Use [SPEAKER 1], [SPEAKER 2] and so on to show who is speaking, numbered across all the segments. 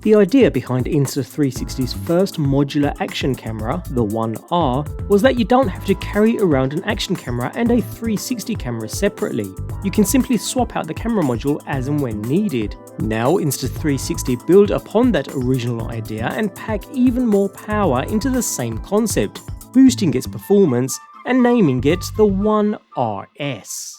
[SPEAKER 1] The idea behind Insta360's first modular action camera, the ONE R, was that you don't have to carry around an action camera and a 360 camera separately. You can simply swap out the camera module as and when needed. Now Insta360 build upon that original idea and pack even more power into the same concept, boosting its performance and naming it the ONE RS.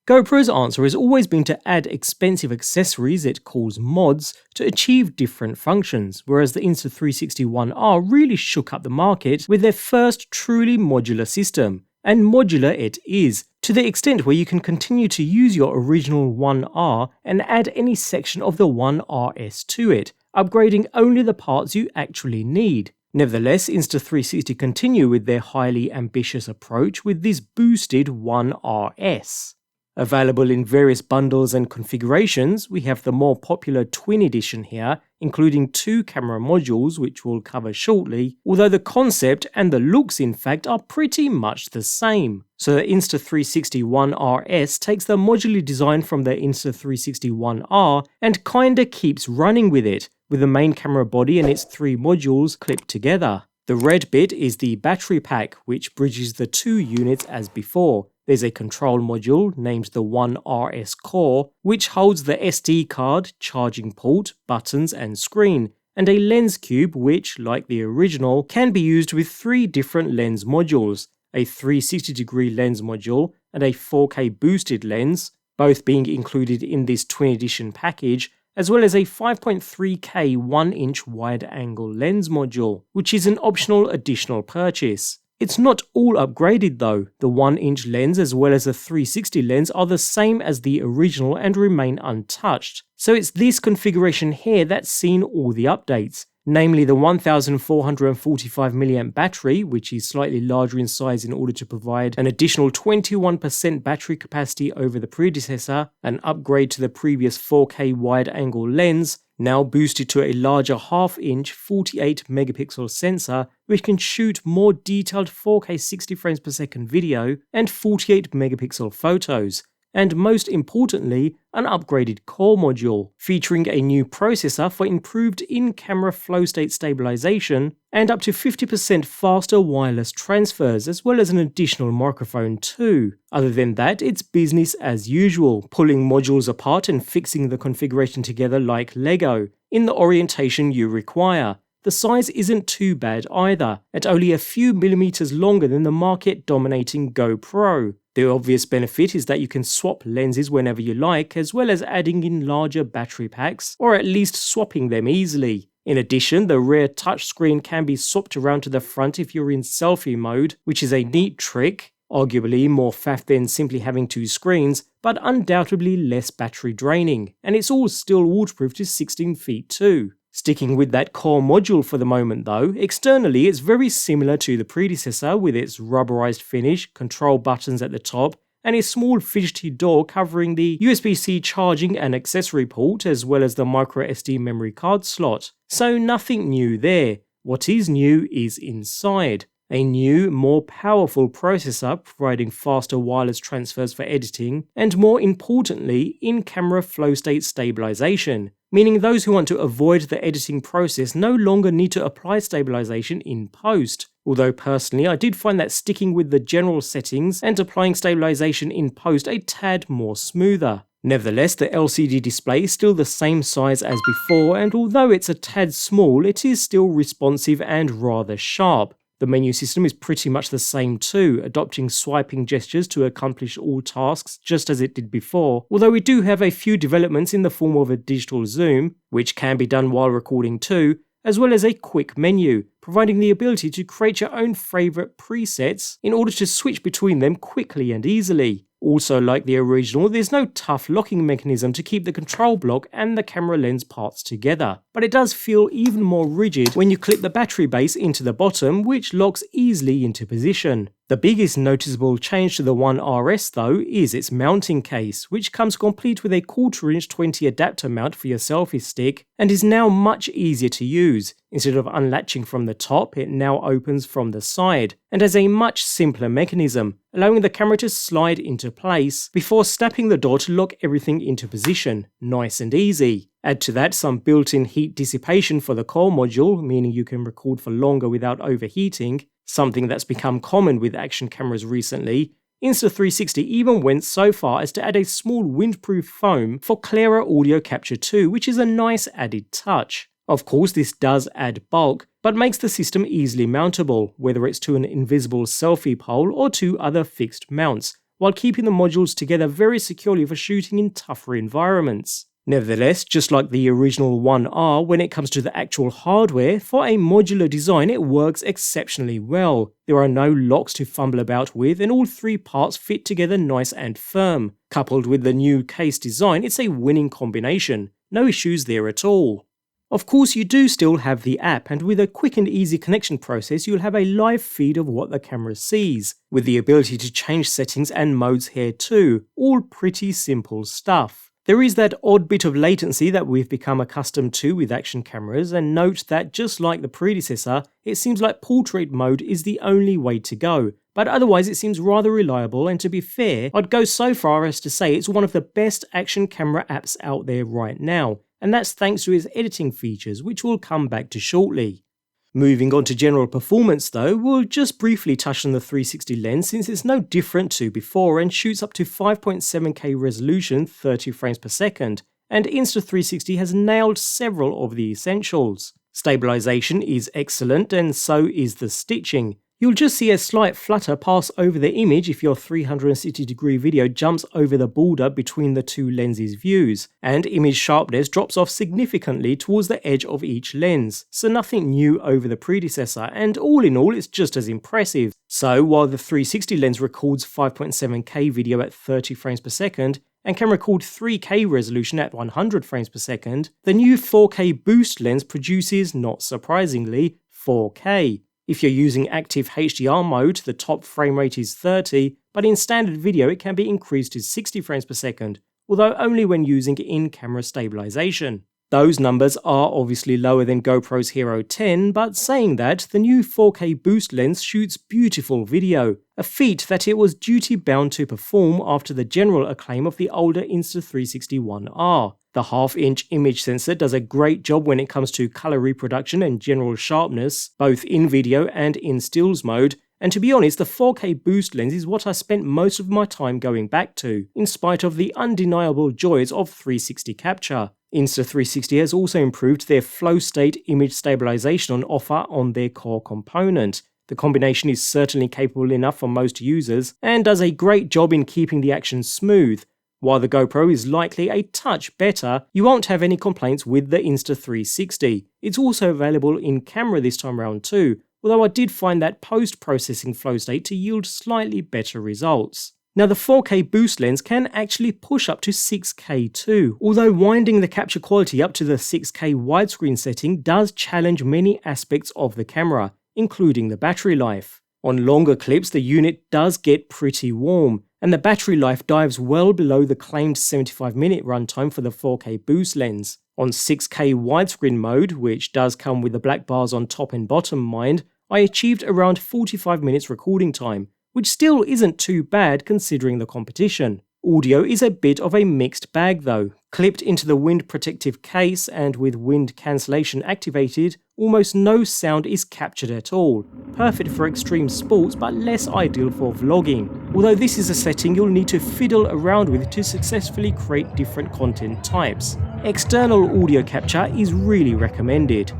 [SPEAKER 1] GoPro's answer has always been to add expensive accessories it calls mods to achieve different functions, whereas the Insta360 ONE R really shook up the market with their first truly modular system. And modular it is, to the extent where you can continue to use your original ONE R and add any section of the ONE RS to it, upgrading only the parts you actually need. Nevertheless, Insta360 continue with their highly ambitious approach with this boosted ONE RS. Available in various bundles and configurations, we have the more popular Twin edition here, including 2 camera modules which we'll cover shortly, although the concept and the looks in fact are pretty much the same. So the Insta360 ONE RS takes the modular design from the Insta360 ONE R and kinda keeps running with it, with the main camera body and its 3 modules clipped together. The red bit is the battery pack, which bridges the 2 units as before. There's a control module named the ONE RS Core, which holds the SD card, charging port, buttons and screen, and a lens cube which, like the original, can be used with 3 different lens modules, a 360-degree lens module and a 4K boosted lens, both being included in this Twin Edition package, as well as a 5.3K 1-inch wide-angle lens module, which is an optional additional purchase. It's not all upgraded though. The 1-inch lens as well as the 360 lens are the same as the original and remain untouched. So it's this configuration here that's seen all the updates, namely the 1445mAh battery, which is slightly larger in size in order to provide an additional 21% battery capacity over the predecessor, an upgrade to the previous 4K wide-angle lens, now boosted to a larger half-inch 48-megapixel sensor which can shoot more detailed 4K 60 frames per second video and 48-megapixel photos, and most importantly, an upgraded core module, featuring a new processor for improved in-camera flow state stabilization and up to 50% faster wireless transfers, as well as an additional microphone too. Other than that, it's business as usual, pulling modules apart and fixing the configuration together like Lego, in the orientation you require. The size isn't too bad either, at only a few millimeters longer than the market-dominating GoPro. The obvious benefit is that you can swap lenses whenever you like, as well as adding in larger battery packs, or at least swapping them easily. In addition, the rear touchscreen can be swapped around to the front if you're in selfie mode, which is a neat trick, arguably more faff than simply having 2 screens, but undoubtedly less battery draining, and it's all still waterproof to 16 feet too. Sticking with that core module for the moment though, externally it's very similar to the predecessor with its rubberized finish, control buttons at the top, and a small fidgety door covering the USB-C charging and accessory port as well as the microSD memory card slot. So nothing new there. What is new is inside. A new, more powerful processor providing faster wireless transfers for editing, and more importantly, in-camera flow state stabilization, meaning those who want to avoid the editing process no longer need to apply stabilization in post. Although personally, I did find that sticking with the general settings and applying stabilization in post a tad more smoother. Nevertheless, the LCD display is still the same size as before, and although it's a tad small, it is still responsive and rather sharp. The menu system is pretty much the same too, adopting swiping gestures to accomplish all tasks just as it did before, although we do have a few developments in the form of a digital zoom, which can be done while recording too, as well as a quick menu, providing the ability to create your own favourite presets in order to switch between them quickly and easily. Also, like the original, there's no tough locking mechanism to keep the control block and the camera lens parts together, but it does feel even more rigid when you clip the battery base into the bottom, which locks easily into position. The biggest noticeable change to the One RS though is its mounting case, which comes complete with a 1/4" 20 adapter mount for your selfie stick and is now much easier to use. Instead of unlatching from the top, it now opens from the side, and has a much simpler mechanism, allowing the camera to slide into place before snapping the door to lock everything into position. Nice and easy. Add to that some built-in heat dissipation for the core module, meaning you can record for longer without overheating, something that's become common with action cameras recently. Insta360 even went so far as to add a small windproof foam for clearer audio capture too, which is a nice added touch. Of course, this does add bulk, but makes the system easily mountable, whether it's to an invisible selfie pole or to other fixed mounts, while keeping the modules together very securely for shooting in tougher environments. Nevertheless, just like the original One R, when it comes to the actual hardware, for a modular design it works exceptionally well. There are no locks to fumble about with, and all 3 parts fit together nice and firm. Coupled with the new case design, it's a winning combination. No issues there at all. Of course, you do still have the app, and with a quick and easy connection process you'll have a live feed of what the camera sees, with the ability to change settings and modes here too. All pretty simple stuff. There is that odd bit of latency that we've become accustomed to with action cameras, and note that just like the predecessor, it seems like portrait mode is the only way to go, but otherwise it seems rather reliable, and to be fair, I'd go so far as to say it's one of the best action camera apps out there right now, and that's thanks to its editing features, which we'll come back to shortly. Moving on to general performance though, we'll just briefly touch on the 360 lens since it's no different to before and shoots up to 5.7K resolution 30 frames per second, and Insta360 has nailed several of the essentials. Stabilization is excellent, and so is the stitching. You'll just see a slight flutter pass over the image if your 360-degree video jumps over the border between the 2 lenses' views, and image sharpness drops off significantly towards the edge of each lens, so nothing new over the predecessor, and all in all it's just as impressive. So while the 360 lens records 5.7K video at 30 frames per second, and can record 3K resolution at 100 frames per second, the new 4K boost lens produces, not surprisingly, 4K. If you're using active HDR mode, the top frame rate is 30, but in standard video it can be increased to 60 frames per second, although only when using in-camera stabilization. Those numbers are obviously lower than GoPro's Hero 10, but saying that, the new 4K boost lens shoots beautiful video, a feat that it was duty-bound to perform after the general acclaim of the older Insta360 ONE R. The 1/2-inch image sensor does a great job when it comes to color reproduction and general sharpness, both in video and in stills mode, and to be honest, the 4K boost lens is what I spent most of my time going back to, in spite of the undeniable joys of 360 capture. Insta360 has also improved their flow state image stabilization on offer on their core component. The combination is certainly capable enough for most users, and does a great job in keeping the action smooth. While the GoPro is likely a touch better, you won't have any complaints with the Insta360. It's also available in camera this time around too, although I did find that post-processing flow state to yield slightly better results. Now the 4K boost lens can actually push up to 6K too, although winding the capture quality up to the 6K widescreen setting does challenge many aspects of the camera, including the battery life. On longer clips the unit does get pretty warm, and the battery life dives well below the claimed 75-minute runtime for the 4K boost lens. On 6K widescreen mode, which does come with the black bars on top and bottom mind, I achieved around 45 minutes recording time, which still isn't too bad considering the competition. Audio is a bit of a mixed bag though. Clipped into the wind protective case and with wind cancellation activated, almost no sound is captured at all. Perfect for extreme sports but less ideal for vlogging, although this is a setting you'll need to fiddle around with to successfully create different content types. External audio capture is really recommended.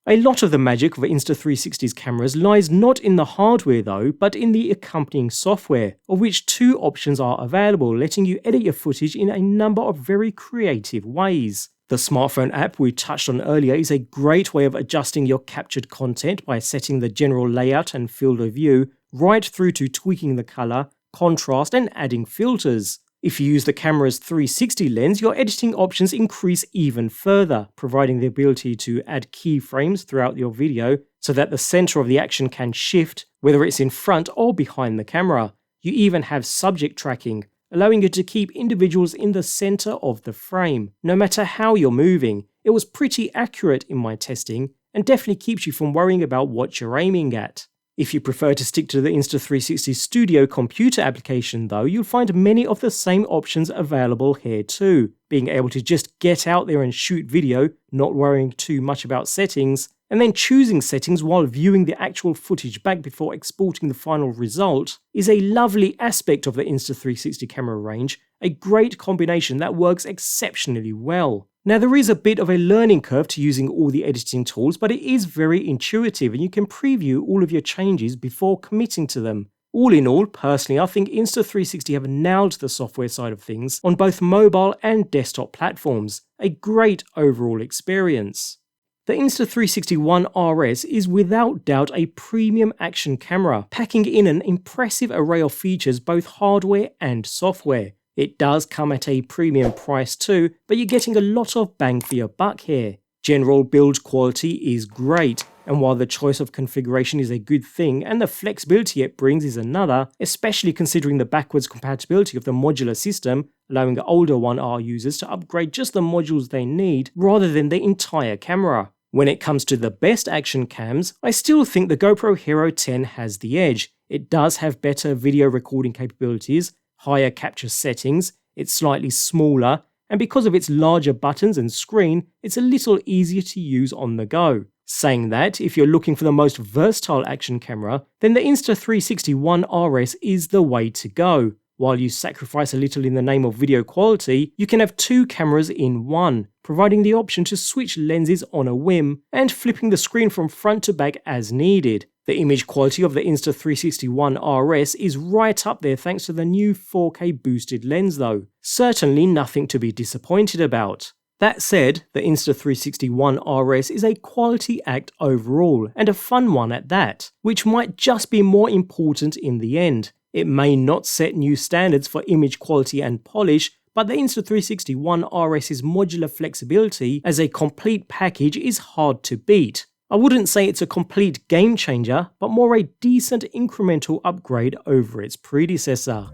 [SPEAKER 1] A lot of the magic of Insta360's cameras lies not in the hardware though, but in the accompanying software, of which 2 options are available, letting you edit your footage in a number of very creative ways. The smartphone app we touched on earlier is a great way of adjusting your captured content by setting the general layout and field of view, right through to tweaking the color, contrast and adding filters. If you use the camera's 360 lens, your editing options increase even further, providing the ability to add keyframes throughout your video so that the center of the action can shift, whether it's in front or behind the camera. You even have subject tracking, allowing you to keep individuals in the center of the frame. No matter how you're moving, it was pretty accurate in my testing and definitely keeps you from worrying about what you're aiming at. If you prefer to stick to the Insta360 Studio computer application though, you'll find many of the same options available here too. Being able to just get out there and shoot video, not worrying too much about settings, and then choosing settings while viewing the actual footage back before exporting the final result is a lovely aspect of the Insta360 camera range, a great combination that works exceptionally well. Now there is a bit of a learning curve to using all the editing tools, but it is very intuitive and you can preview all of your changes before committing to them. All in all, personally, I think Insta360 have nailed the software side of things on both mobile and desktop platforms. A great overall experience. The Insta360 ONE RS is without doubt a premium action camera, packing in an impressive array of features both hardware and software. It does come at a premium price too, but you're getting a lot of bang for your buck here. General build quality is great, and while the choice of configuration is a good thing and the flexibility it brings is another, especially considering the backwards compatibility of the modular system, allowing older ONE R users to upgrade just the modules they need rather than the entire camera. When it comes to the best action cams, I still think the GoPro Hero 10 has the edge. It does have better video recording capabilities, higher capture settings, it's slightly smaller, and because of its larger buttons and screen, it's a little easier to use on the go. Saying that, if you're looking for the most versatile action camera, then the Insta360 ONE RS is the way to go. While you sacrifice a little in the name of video quality, you can have two cameras in one, providing the option to switch lenses on a whim, and flipping the screen from front to back as needed. The image quality of the Insta360 ONE RS is right up there thanks to the new 4K boosted lens though. Certainly nothing to be disappointed about. That said, the Insta360 ONE RS is a quality act overall, and a fun one at that, which might just be more important in the end. It may not set new standards for image quality and polish, but the Insta360 ONE RS's modular flexibility as a complete package is hard to beat. I wouldn't say it's a complete game changer, but more a decent incremental upgrade over its predecessor.